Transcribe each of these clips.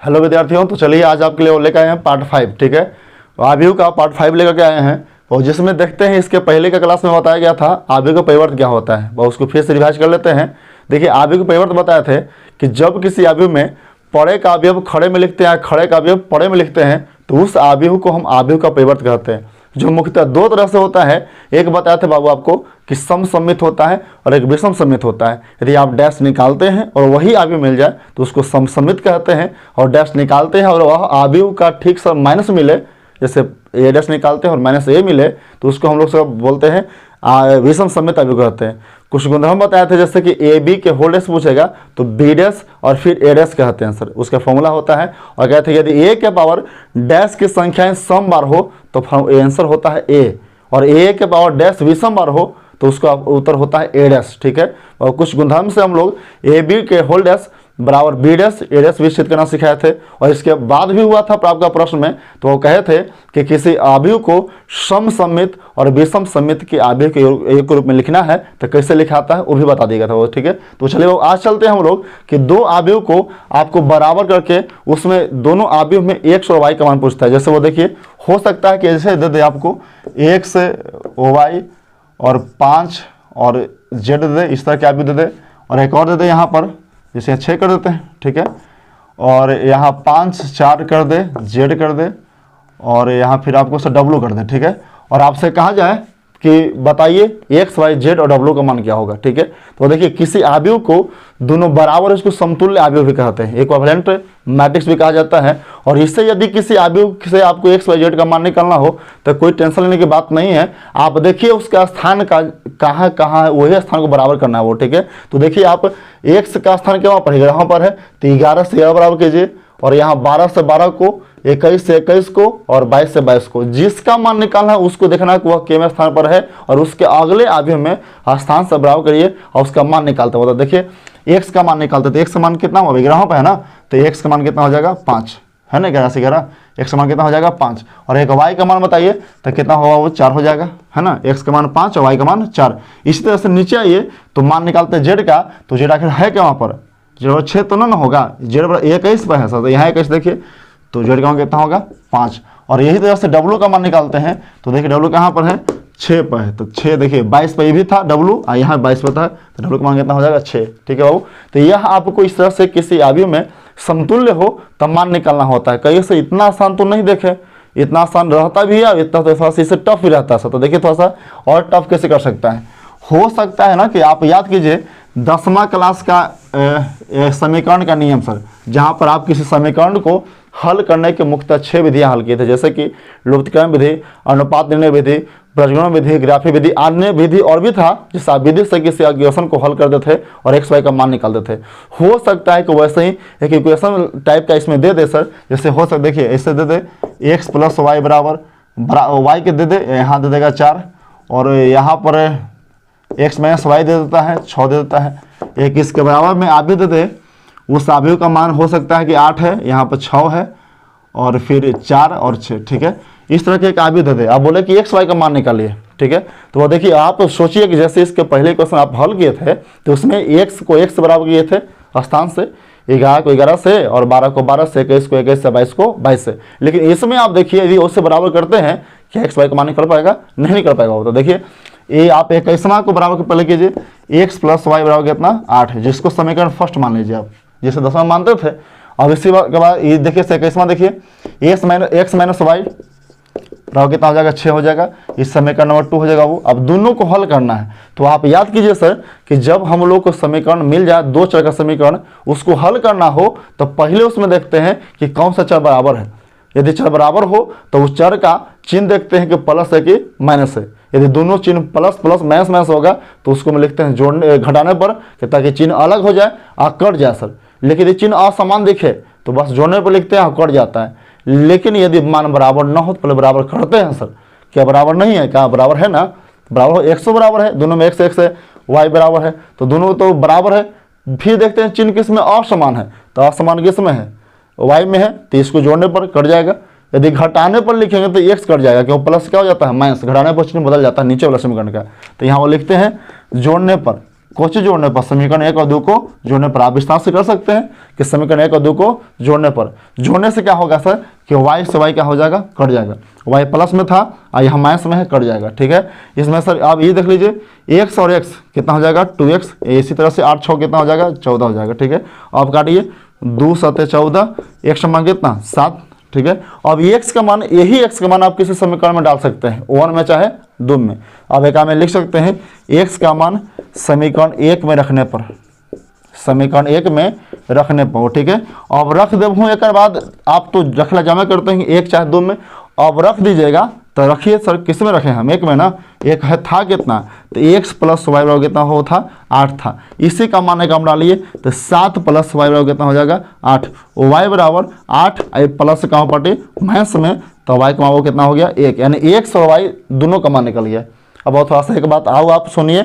Hello विद्यार्थियों, तो चलिए आज आपके लिए लेकर आए हैं पार्ट 5। ठीक है, तो आव्यूह का पार्ट 5 लेकर के आए हैं और जिसमें देखते हैं इसके पहले का क्लास में बताया गया था आव्यूह का परिवर्त क्या होता है, और उसको फिर से रिवाइज कर लेते हैं। देखिए, आव्यूह का परिवर्त बताए थे कि जब किसी आव्यूह में पड़े का अवयव खड़े में लिखते हैं, खड़े का अवयव पड़े में लिखते हैं, तो उस आव्यूह को हम आव्यूह का परिवर्त कहते हैं, जो मुख्यतः दो तरह से होता है। एक बताया था बाबू आपको कि समसम्मित होता है और एक विषम सम्मित होता है। यदि आप डैश निकालते हैं और वही आव्यूह मिल जाए तो उसको समसम्मित कहते हैं, और डैश निकालते हैं और वह आव्यूह का ठीक सा माइनस मिले, जैसे ए डैश निकालते हैं और माइनस ए मिले, तो उसको हम लोग सब बोलते हैं विषम सम्मित आव्यूह कहते हैं। कुछ गुणधर्म बताए थे, जैसे कि ए बी के होल डैश पूछेगा तो बी डैश और फिर ए डैश कहते हैं सर, उसका फॉर्मूला होता है। और कहते हैं यदि ए के पावर डैश की संख्याएं सम बार हो तो आंसर होता है ए, और ए के पावर डैश विषम बार हो तो उसका उत्तर होता है ए डैश। ठीक है, और कुछ गुणधर्म से हम लोग ए बी के होल डैश बराबर बी डैश ए डैश भी सिद्ध करना सिखाए थे। और इसके बाद भी हुआ था आपका प्रश्न में, तो वो कहे थे कि किसी आव्यूह को समसम्मित और विषम सम्मित के आव्यूह के एक रूप में लिखना है तो कैसे लिखाता है वो भी बता दिया था वो। ठीक है, तो चलिए वो आज चलते हैं हम लोग कि दो आव्यूह को आपको बराबर करके उसमें दोनों आव्यूह में एक्स और वाई का मान पूछता है। जैसे वो देखिए, हो सकता है कि जैसे दे दे आपको एक्स वाई और 5 और जेड दे दे, इस तरह के आव्यूह दे दे, और एक और दे दे यहाँ पर, जैसे 6 कर देते हैं। ठीक है, और यहाँ 5 4 कर दे, जेड कर दे, और यहाँ फिर आपको से डब्लू कर दे। ठीक है, और आपसे कहा जाए कि बताइए एक्स वाई जेड और डब्लू का मान क्या होगा। ठीक है, तो देखिए किसी आव्यूह को दोनों बराबर, इसको समतुल्य आव्यूह भी कहते हैं, इक्विवेलेंट मैट्रिक्स भी कहा जाता है। और इससे यदि किसी आव्यूह से आपको एक्स वाई जेड का मान निकालना हो तो कोई टेंशन लेने की बात नहीं है। आप देखिए उसका स्थान का कहाँ कहाँ है, वही स्थान को बराबर करना है वो। ठीक है, तो देखिए आप एक्स का स्थान क्या वहाँ पर है, यहाँ पर है, तो 11 से 11 बराबर कीजिए, और यहाँ 12 से 12 को, 21 से 21 को, और 22 से 22 को। जिसका मान निकालना है उसको देखना है कि वह कितने स्थान पर है, और उसके अगले आव्यूह में स्थान से बराबर करिए और उसका मान निकालते हैं। देखिए एक्स का मान निकालते थे, एक्स का मान कितना होगा, 11 पर है ना, तो एक्स का मान कितना हो जाएगा 5 है ना, 11 से 11, एक्स का मान कितना हो जाएगा 5। और एक वाई का मान बताइए तो कितना होगा, वो 4 हो जाएगा है ना, एक्स का मान 5 और वाई का मान 4। इसी तरह से नीचे आइए तो मान निकालते हैं जेड का, तो जेड आखिर है क्या वहाँ पर, जेड 6 तो ना होगा, जेड 21 पर है सर, तो यहाँ 21 देखिए, तो जेड का मान कितना होगा 5। और यही तरह से डब्लू का मान निकालते हैं, तो देखिए डब्लू कहाँ पर है, 6 पर है, तो 6 देखिए 22 पर ये भी था डब्लू, और यहाँ 22 पर था, तो डब्लू का मान कितना हो जाएगा 6। ठीक है बाबू, तो यह आपको इस तरह से किसी आव्यूह में समतुल्य हो तब मान निकालना होता है। कहीं से इतना आसान तो नहीं देखे, इतना आसान रहता भी है, इतना तो थोड़ा सा इससे टफ भी रहता है। तो देखिए थोड़ा सा और टफ कैसे कर सकता है, हो सकता है ना कि आप याद कीजिए 10वां क्लास का समीकरण का नियम सर, जहाँ पर आप किसी समीकरण को हल करने के मुख्यतः 6 विधियां हल किए थे, जैसे कि लुप्तकरण विधि, अनुपात निर्णय विधि, प्रजनन विधि, ग्राफी विधि, अन्य विधि और भी था, जिस आप विधि से किसी इक्वेशन को हल करते थे और एक्स वाई का मान निकालते थे। हो सकता है कि वैसे ही एक इक्वेशन टाइप का इसमें दे दे सर, जैसे हो सकता देखिए ऐसे दे दे एक्स प्लस वाई बराबर वाई के दे दे, यहाँ दे देगा 4, और यहाँ पर एक्स माइनस वाई दे देता है 6 दे देता है। एक इसके बराबर में आव्यूह दे दे, उस आव्यूह का मान हो सकता है कि 8 है, यहाँ पर 6 है, और फिर 4 और 6। ठीक है, इस तरह के एक आव्यूह दे दे, आप बोले कि एक्स वाई का मान निकालिए। ठीक है, तो वो देखिए आप सोचिए कि जैसे इसके पहले क्वेश्चन आप हल किए थे तो उसमें एक्स को एक्स बराबर किए थे स्थान से, 11 को 11 से, और 12 को 12 से, 21 को 21 से, 22 को 22 से। लेकिन इसमें आप देखिए यदि उससे बराबर करते हैं क्या एक्स वाई का मान निकल पाएगा, नहीं निकल पाएगा वो। तो देखिए ये आप 21वां को बराबर पहले कीजिए, एक्स प्लस वाई बराबर कितना 8 है, जिसको समीकरण फर्स्ट मान लीजिए आप, जैसे 10वां मानते थे। अब इसी के बाद ये देखिए 21वां देखिए, एक्स माइनस वाई बराबर कितना हो जाएगा 6 हो जाएगा, इस समीकरण नंबर 2 हो जाएगा वो। अब दोनों को हल करना है, तो आप याद कीजिए सर कि जब हम लोग को समीकरण मिल जाए, दो चर का समीकरण, उसको हल करना हो तो पहले उसमें देखते हैं कि कौन सा चर बराबर है। यदि चर बराबर हो तो उस चर का चिन्ह देखते हैं कि प्लस है कि माइनस है। यदि दोनों चिन्ह प्लस प्लस माइनस माइनस होगा तो उसको हम लिखते हैं जोड़ने घटाने पर, ताकि चिन्ह अलग हो जाए और कट जाए सर। लेकिन यदि चिन्ह असमान दिखे तो बस जोड़ने पर लिखते हैं और कट जाता है। लेकिन यदि मान बराबर न हो तो पहले बराबर करते हैं सर, क्या बराबर नहीं है, क्या बराबर है ना, बराबर हो, 100 बराबर है, दोनों में x है, y बराबर है, तो दोनों तो बराबर है। फिर देखते हैं चिन्ह किस में असमान है, तो असमान किस में है, y में है, तो इसको जोड़ने पर कट जाएगा। यदि घटाने पर लिखेंगे तो x कट जाएगा, क्यों प्लस क्या हो जाता है माइनस, घटाने पर चिन्ह बदल जाता है नीचे वाला समीकरण का। तो यहाँ वो लिखते हैं जोड़ने पर कोची जोड़ने पर, समीकरण 1 और 2 को जोड़ने पर। आप विस्तार से कर सकते हैं कि समीकरण 1 और 2 को जोड़ने पर, जोड़ने से क्या होगा सर कि y से y क्या हो जाएगा, कट जाएगा। y प्लस में था और यहाँ माइनस में है, कट जाएगा। ठीक है, इसमें सर आप ये देख लीजिए x और x कितना हो जाएगा 2x, इसी तरह से 8 6 कितना हो जाएगा 14 हो जाएगा। ठीक है, अब काटिए 2 7 14, x मान कितना 7। ठीक है, अब x का मान, यही x का मान आप किसी समीकरण में डाल सकते हैं, 1 में चाहे 2 में। अब एक में लिख सकते हैं x का मान समीकरण 1 में रखने पर, समीकरण 1 में रखने पर। ठीक है, अब रख देबू एक बाद आप तो रखला जमा करते हैं 1 चाहे 2 में, अब रख दीजिएगा तो रखिए सर किस में रखें हम, 1 में ना। एक है था कितना, तो x प्लस वाई बराबर कितना हो था 8 था, इसी का मान का हम डालिए तो 7 प्लस वाई बराबर कितना हो जाएगा 8, y बराबर 8 आई प्लस कहाँ पटे माइनस में, तो y का मान वो कितना हो गया 1, यानी x और y दोनों का मान निकल गया। अब थोड़ा सा एक बात आओ आप सुनिए,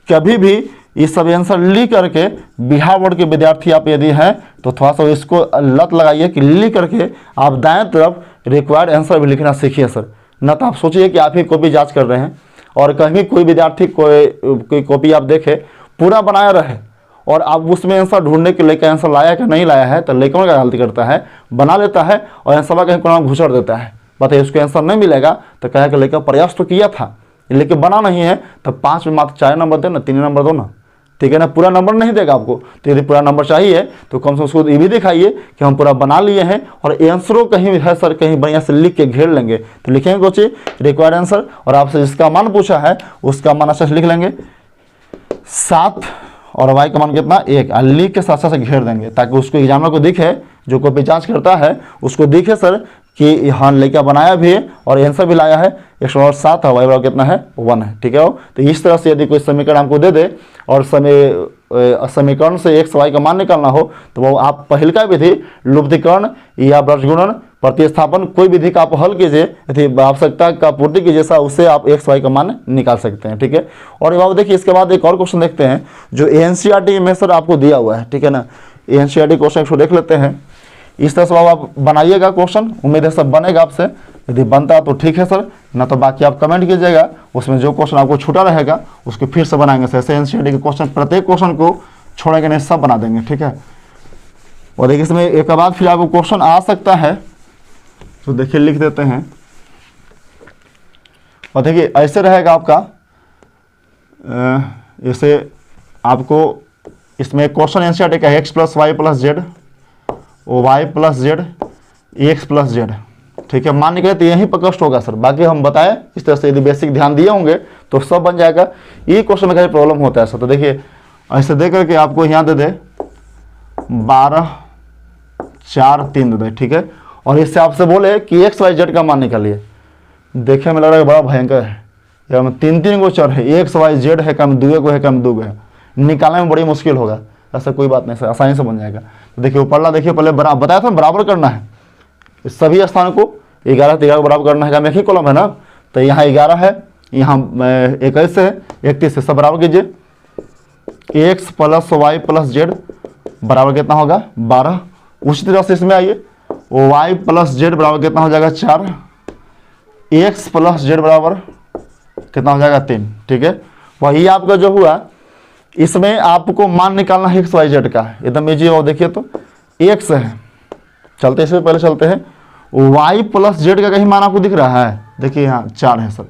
कभी भी इस सब आंसर लिख करके बिहार बोर्ड के विद्यार्थी आप यदि हैं तो थोड़ा सा इसको लत लगाइए कि लिख करके आप दाएं तरफ रिक्वायर्ड आंसर भी लिखना सीखिए सर। ना तो आप सोचिए कि आप ही कॉपी जांच कर रहे हैं और कहीं कोई विद्यार्थी कोई कॉपी आप देखे पूरा बनाया रहे और आप उसमें आंसर ढूंढने के लेकर आंसर लाया कि नहीं लाया है, तो लेकर क्या गलती करता है, बना लेता है और आंसर कहीं कोना घुसड़ देता है। बताइए उसको आंसर नहीं मिलेगा तो कहे कि लेकर प्रयास तो किया था लेकिन बना नहीं है, तो 5 में मात्र 4 नंबर दे ना, 3 नंबर दो ना। ठीक है ना, पूरा नंबर नहीं देगा आपको, तो यदि पूरा नंबर चाहिए तो कम से कम उसको ये भी दिखाइए कि हम पूरा बना लिए हैं और आंसरों कहीं है सर कहीं बढ़िया से लिख के घेर लेंगे। तो लिखेंगे कोची रिक्वायर्ड आंसर और आपसे जिसका मान पूछा है उसका मान अच्छा से लिख लेंगे 7 और y का मान कितना 1, और लिख के साथ साथ घेर देंगे ताकि उसको एग्जामिनर को दिखे, जो कॉपी जांच करता है उसको दिखे सर कि हाँ लेकर बनाया भी है और आंसर भी लाया है। 107 है, y बराबर कितना है 1 है। ठीक है, तो इस तरह से यदि कोई समीकरण हमको दे दे और समीकरण से x y का मान निकालना हो तो वो आप पहल का विधि लुब्धीकरण या ब्रजगुणन प्रतिस्थापन कोई विधि का आप हल कीजिए, यदि आवश्यकता का पूर्ति कीजिए सा उससे आप x y का मान निकाल सकते हैं। ठीक है, और बाबू देखिए इसके बाद एक और क्वेश्चन देखते हैं जो एनसीईआरटी में सर आपको दिया हुआ है। ठीक है ना, एनसीईआरटी क्वेश्चन को देख लेते हैं। इस तरह से बाबू आप बनाइएगा क्वेश्चन, उम्मीद है सब बनेगा आपसे, यदि बनता तो ठीक है सर, ना तो बाकी आप कमेंट कीजिएगा, उसमें जो क्वेश्चन आपको छूटा रहेगा उसको फिर से बनाएंगे सर। ऐसे एनसीईआरटी के क्वेश्चन प्रत्येक क्वेश्चन को छोड़ेंगे नहीं, सब बना देंगे। ठीक है, और देखिए इसमें एक बाद फिर आपको क्वेश्चन आ सकता है तो देखिए लिख देते हैं। और देखिए ऐसे रहेगा आपका, ऐसे आपको इसमें क्वेश्चन एनसीईआरटी का x plus y plus z, y plus z, x plus z. ठीक है, मान निकले तो यही पर कष्ट होगा सर, बाकी हम बताएं इस तरह से यदि बेसिक ध्यान दिए होंगे तो सब बन जाएगा। ये क्वेश्चन में कहीं प्रॉब्लम होता है सर, तो देखिए ऐसे दे करके आपको यहाँ दे दे 12 4 3 दे दे। ठीक है, और इससे आपसे बोले कि एक्स वाई जेड का मान निकालिए, देखने में लग रहा है बड़ा भयंकर है यार, में 3 गो चर है, एक्स वाई जेड है कम 2 को है कम 2 है, निकालने में बड़ी मुश्किल होगा। ऐसा कोई बात नहीं सर, आसानी से बन जाएगा। तो देखिए ऊपरला देखिए पहले बताया था बराबर करना है, इस सभी स्थान को 11 13 को बराबर करना है, एक ही कॉलम है ना, तो यहाँ 11 है, यहाँ 21 है, 31 है, सब बराबर कीजिए। X plus y plus z बराबर कितना होगा 12। उसी तरह से इसमें आइए, वाई प्लस जेड बराबर कितना हो जाएगा 4, एक्स प्लस जेड बराबर कितना हो जाएगा 3। ठीक है, वही आपका जो हुआ इसमें आपको मान निकालना है एक्स वाई जेड का, एकदम इजी हो। देखिए तो एक्स है, चलते इससे पहले चलते हैं, वाई प्लस जेड का कहीं मान आपको दिख रहा है, देखिए यहाँ 4 है सर,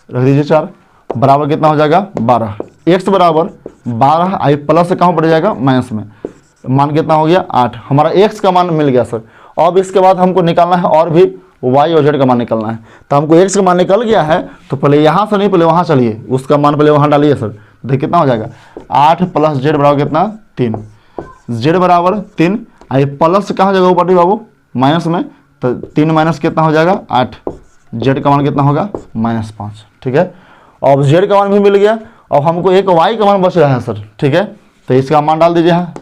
रख दीजिए 4 बराबर कितना हो जाएगा 12। एक्स बराबर 12 आई प्लस से कहाँ पड़ जाएगा माइनस में, मान कितना हो गया 8, हमारा एक्स का मान मिल गया सर। अब इसके बाद हमको निकालना है और भी वाई और जेड का मान निकालना है, तो हमको एक्स का मान निकल गया है तो पहले यहाँ से नहीं पहले वहाँ चलिए, उसका मान पहले वहाँ डालिए सर। देखिए कितना हो जाएगा 8 प्लस जेड बराबर कितना 3, जेड बराबर 3 आई प्लस कहाँ जाएगा ऊपर बाबू माइनस में, तो 3 माइनस कितना हो जाएगा 8, जेड का मान कितना होगा -5। ठीक है, अब जेड का मान भी मिल गया, अब हमको एक वाई का मान बच रहा है सर। ठीक है, तो इसका मान डाल दीजिए यहाँ,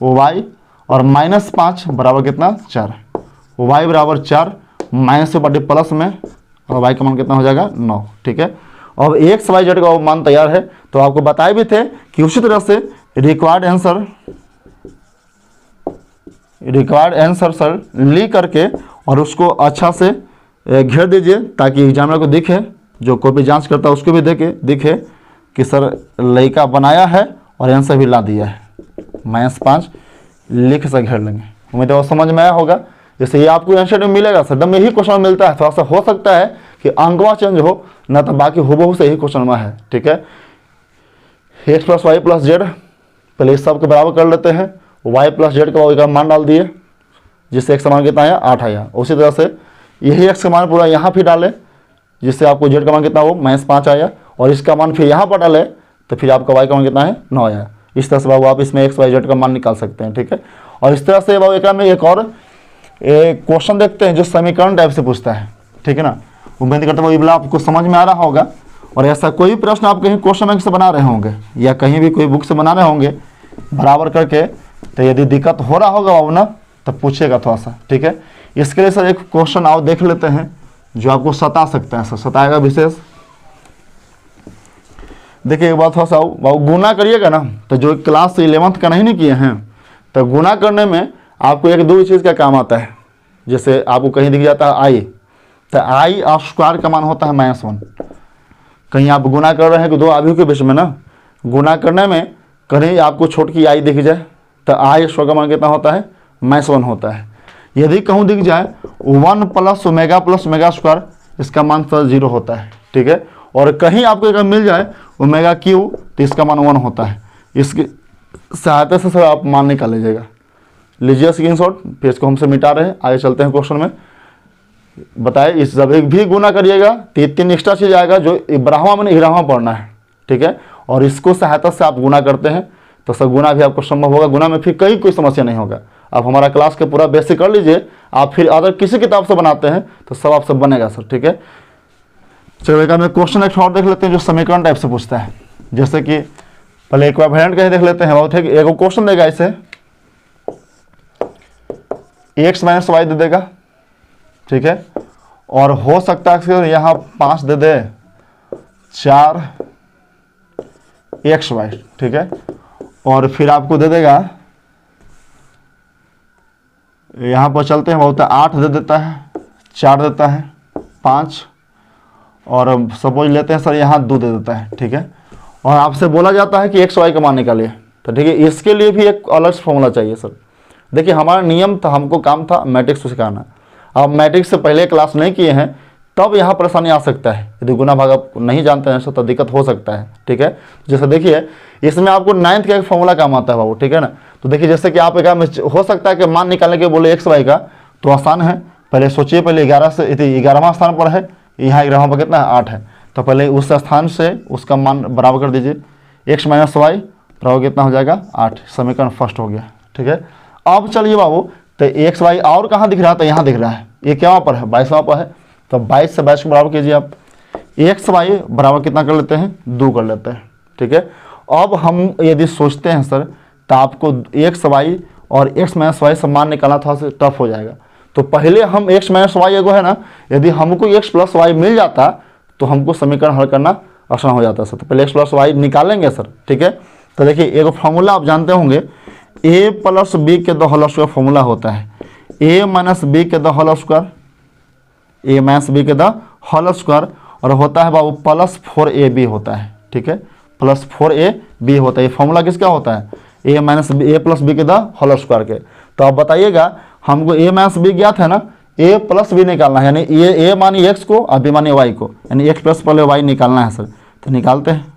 वो वाई और -5 बराबर कितना 4, वाई बराबर 4 माइनस से बटे प्लस में और वाई का मान कितना हो जाएगा 9। ठीक है, अब एक्स वाई जेड का मान तैयार है, तो आपको बताए भी थे कि उसी तरह से रिक्वायर्ड आंसर सर लिख करके और उसको अच्छा से घेर दीजिए ताकि एग्जामिनर को दिखे, जो कॉपी जांच करता है उसको भी दिखे कि कि सर लड़का बनाया है और आंसर भी ला दिया है, -5 लिख से घेर लेंगे। उम्मीद है वो समझ में आया होगा। जैसे ये आपको आंसर में मिलेगा सर, डम यही क्वेश्चन मिलता है, थोड़ा सा हो सकता है कि अंकवा चेंज हो, ना तो बाकी हूबहू से यही क्वेश्चन में है। ठीक है, x + y + z, पहले इस सब के बराबर कर लेते हैं, y + z का मान डाल दिए, जिससे x का मान कितना आया 8 आया। उसी तरह से यही x का मान पूरा यहाँ फिर डालें, जिससे आपको z का मान कितना हो -5 आया, और इसका मान फिर यहाँ पर डालें तो फिर आपका y का मान कितना है 9 आया। इस तरह से बाबू आप इसमें x y z का मान निकाल सकते हैं। ठीक है, और इस तरह से बाबू एक में एक और क्वेश्चन देखते हैं जो समीकरण टाइप से पूछता है। ठीक है ना, उम्मीद करता हूँ ये वाला आपको समझ में आ रहा होगा। और ऐसा कोई भी प्रश्न आप कहीं क्वेश्चन बैंक से बना रहे होंगे या कहीं भी कोई बुक से बना रहे होंगे बराबर करके, तो यदि दिक्कत हो रहा होगा बाबू ना तो पूछेगा थोड़ा सा। ठीक है, इसके लिए सर एक क्वेश्चन आओ देख लेते हैं जो आपको सता सकता है, सर सताएगा विशेष। देखिए एक बात थोड़ा सा बाबू, गुना करिएगा ना तो जो क्लास 11th का नहीं किए हैं तो गुना करने में आपको एक दो चीज़ का काम आता है। जैसे आपको कहीं दिख जाता है आई, तो आई स्क्वायर का मान होता है -1। कहीं आप गुना कर रहे हैं कि दो अवयव के बीच में ना, गुना करने में कहीं आपको छोटकी आई दिख जाए तो आई स्क्वायर का मान कितना होता है -1 होता है। यदि कहूँ दिख जाए 1 + ω+ω², इसका मान सर 0 होता है। ठीक है, और कहीं आपको अगर मिल जाए ω3 तो इसका मान 1 होता है। इसकी सहायता से सर आप मान निकाल लीजिएगा। लीजिए स्क्रीनशॉट, फिर इसको हमसे मिटा रहे हैं, आगे चलते हैं क्वेश्चन में। बताए इस जब एक भी गुना करिएगा तो 3 एक्स्ट्रा चीज आएगा जो ब्राह्मा में इग्रामा पढ़ना है। ठीक है, और इसको सहायता से आप गुना करते हैं तो सर गुना भी आपको संभव होगा। गुना में फिर कोई समस्या नहीं होगा। आप हमारा क्लास के पूरा बेसिक कर लीजिए, आप फिर अगर किसी किताब से बनाते हैं तो सब आप सब बनेगा सर। ठीक है, चलिएगा मैं क्वेश्चन एक और देख लेते हैं जो समीकरण टाइप से पूछता है। जैसे कि पहले इक्विवेलेंट कहीं देख लेते हैं। बहुत है एक क्वेश्चन देगा इसे x - y दे देगा। ठीक है, और हो सकता है यहाँ 5 दे दे 4xy। ठीक है, और फिर आपको दे देगा, यहाँ पर चलते हैं बहुत 8 दे देता है, 4 देता है, 5, और सपोज लेते हैं सर यहाँ 2 दे देता है। ठीक है, और आपसे बोला जाता है कि x y का मान निकालिए। तो ठीक है, इसके लिए भी एक अलग फॉर्मूला चाहिए सर। देखिए हमारा नियम था, हमको काम था मैट्रिक्स सिखाना। अब मैट्रिक्स से पहले क्लास नहीं किए हैं तब यहाँ परेशानी आ सकता है। यदि गुना भाग आप नहीं जानते हैं तो दिक्कत हो सकता है। ठीक है, जैसे देखिए इसमें आपको 9th का एक फॉर्मूला काम आता है बाबू। ठीक है ना, तो देखिए जैसे कि आप एक हो सकता है कि मान निकालने के बोले x y का, तो आसान है। पहले सोचिए, पहले 11 से 11वां स्थान पर है, यहाँ 11वां पर कितना है 8 है, तो पहले उस स्थान से उसका मान बराबर कर दीजिए। x - y बराबर कितना हो जाएगा 8। समीकरण फर्स्ट हो गया। ठीक है, अब चलिए बाबू, तो x y और कहाँ दिख रहा था, यहाँ दिख रहा है, ये क्या पर है 22वां पर है, तो 22 से 22 को बराबर कीजिए आप। x y बराबर कितना कर लेते हैं 2 कर लेते हैं। ठीक है, अब हम यदि सोचते हैं सर तो आपको x y और x - y से मान निकालना थोड़ा सा टफ हो जाएगा। तो पहले हम x - y एगो है ना, यदि हमको x + y मिल जाता तो हमको समीकरण हल करना आसान हो जाता सर। तो पहले x + y निकालेंगे सर। ठीक है, तो देखिए एगो फॉर्मूला आप जानते होंगे, a + b के द होल स्क्वायर फॉर्मूला होता है a - b के the whole square, a - b के द होल स्क्वायर, और होता है बाबू +4ab होता है। ठीक है, +4ab होता है। ये फॉर्मूला किसका होता है a + b के द होल स्क्वायर के। तो आप बताइएगा हमको a - b ज्ञात है ना, a + b निकालना है, यानी a मानी x को और b मानी y को, यानी x + पहले y निकालना है सर। तो निकालते हैं।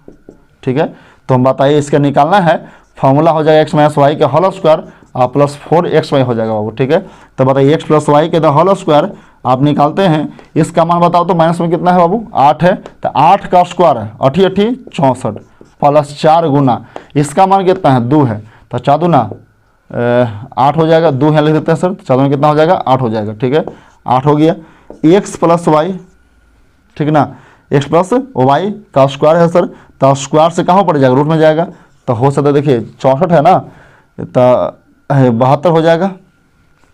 ठीक है, तो हम बताइए इसका निकालना है, फॉर्मूला हो जाएगा x - y का होल स्क्वायर और +4xy हो जाएगा बाबू। ठीक है, तो बताइए x + y के द होल स्क्वायर आप निकालते हैं, इसका मान बताओ तो माइनस में कितना है बाबू 8 है, तो 8 का स्क्वायर है 8 × 8 = 64 प्लस 4 गुना इसका मान कितना है 2 है, तो 4 दूना 8 हो जाएगा, 2 यहाँ लिख देते हैं सर, तो 4 में कितना हो जाएगा 8 हो जाएगा। ठीक है, 8 हो गया। x + y, ठीक ना, x + y का स्क्वायर है सर, तो स्क्वायर से कहाँ पड़ जाएगा रूट में जाएगा, तो हो सकता है देखिए 64 है ना, तो 72 हो जाएगा।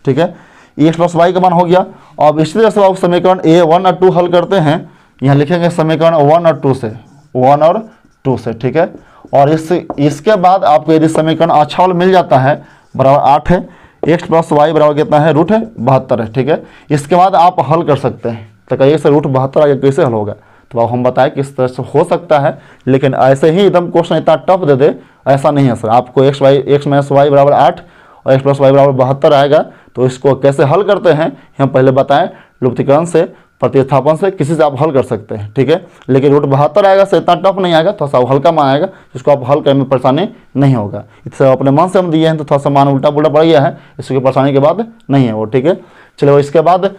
ठीक है, x + y का मान हो गया। अब इसी तरह से आप समीकरण a1 और 2 हल करते हैं, यहाँ लिखेंगे समीकरण 1 और 2 से, 1 और 2 से। ठीक है, और इसके बाद आपको यदि समीकरण अच्छा वाला मिल जाता है बराबर 8 है, x + y बराबर कितना है √72 है। ठीक है, इसके बाद आप हल कर सकते हैं। तो कहिए सर √72 आगे कैसे हल होगा, तो अब हम बताएं किस तरह से हो सकता है, लेकिन ऐसे ही एकदम क्वेश्चन इतना टफ दे दे ऐसा नहीं है सर। आपको x माइनस वाई बराबर 8 और x प्लस वाई बराबर 72 आएगा, तो इसको कैसे हल करते हैं हम पहले बताएं। लुप्तीकरण से, प्रतिस्थापन से, किसी से आप हल कर सकते हैं, ठीक है। लेकिन रूट 72 आएगा से इतना टफ नहीं आएगा, थोड़ा सा हल्का मान आएगा, जिसको आप हल करने में परेशानी नहीं होगा। इससे अपने मन से हम दिए हैं तो थोड़ा सा मान उल्टा पुल्टा पड़ गया है, इसकी परेशानी के बाद नहीं है वो, ठीक है। चलो इसके बाद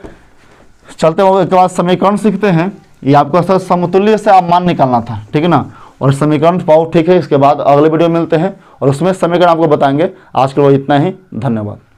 चलते हुए इसके बाद समीकरण सीखते हैं। ये आपको सर समतुल्य से आप मान निकालना था, ठीक है ना, और समीकरण पाओ, ठीक है। इसके बाद अगले वीडियो में मिलते हैं और उसमें समीकरण आपको बताएंगे। आज के लिए इतना ही, धन्यवाद।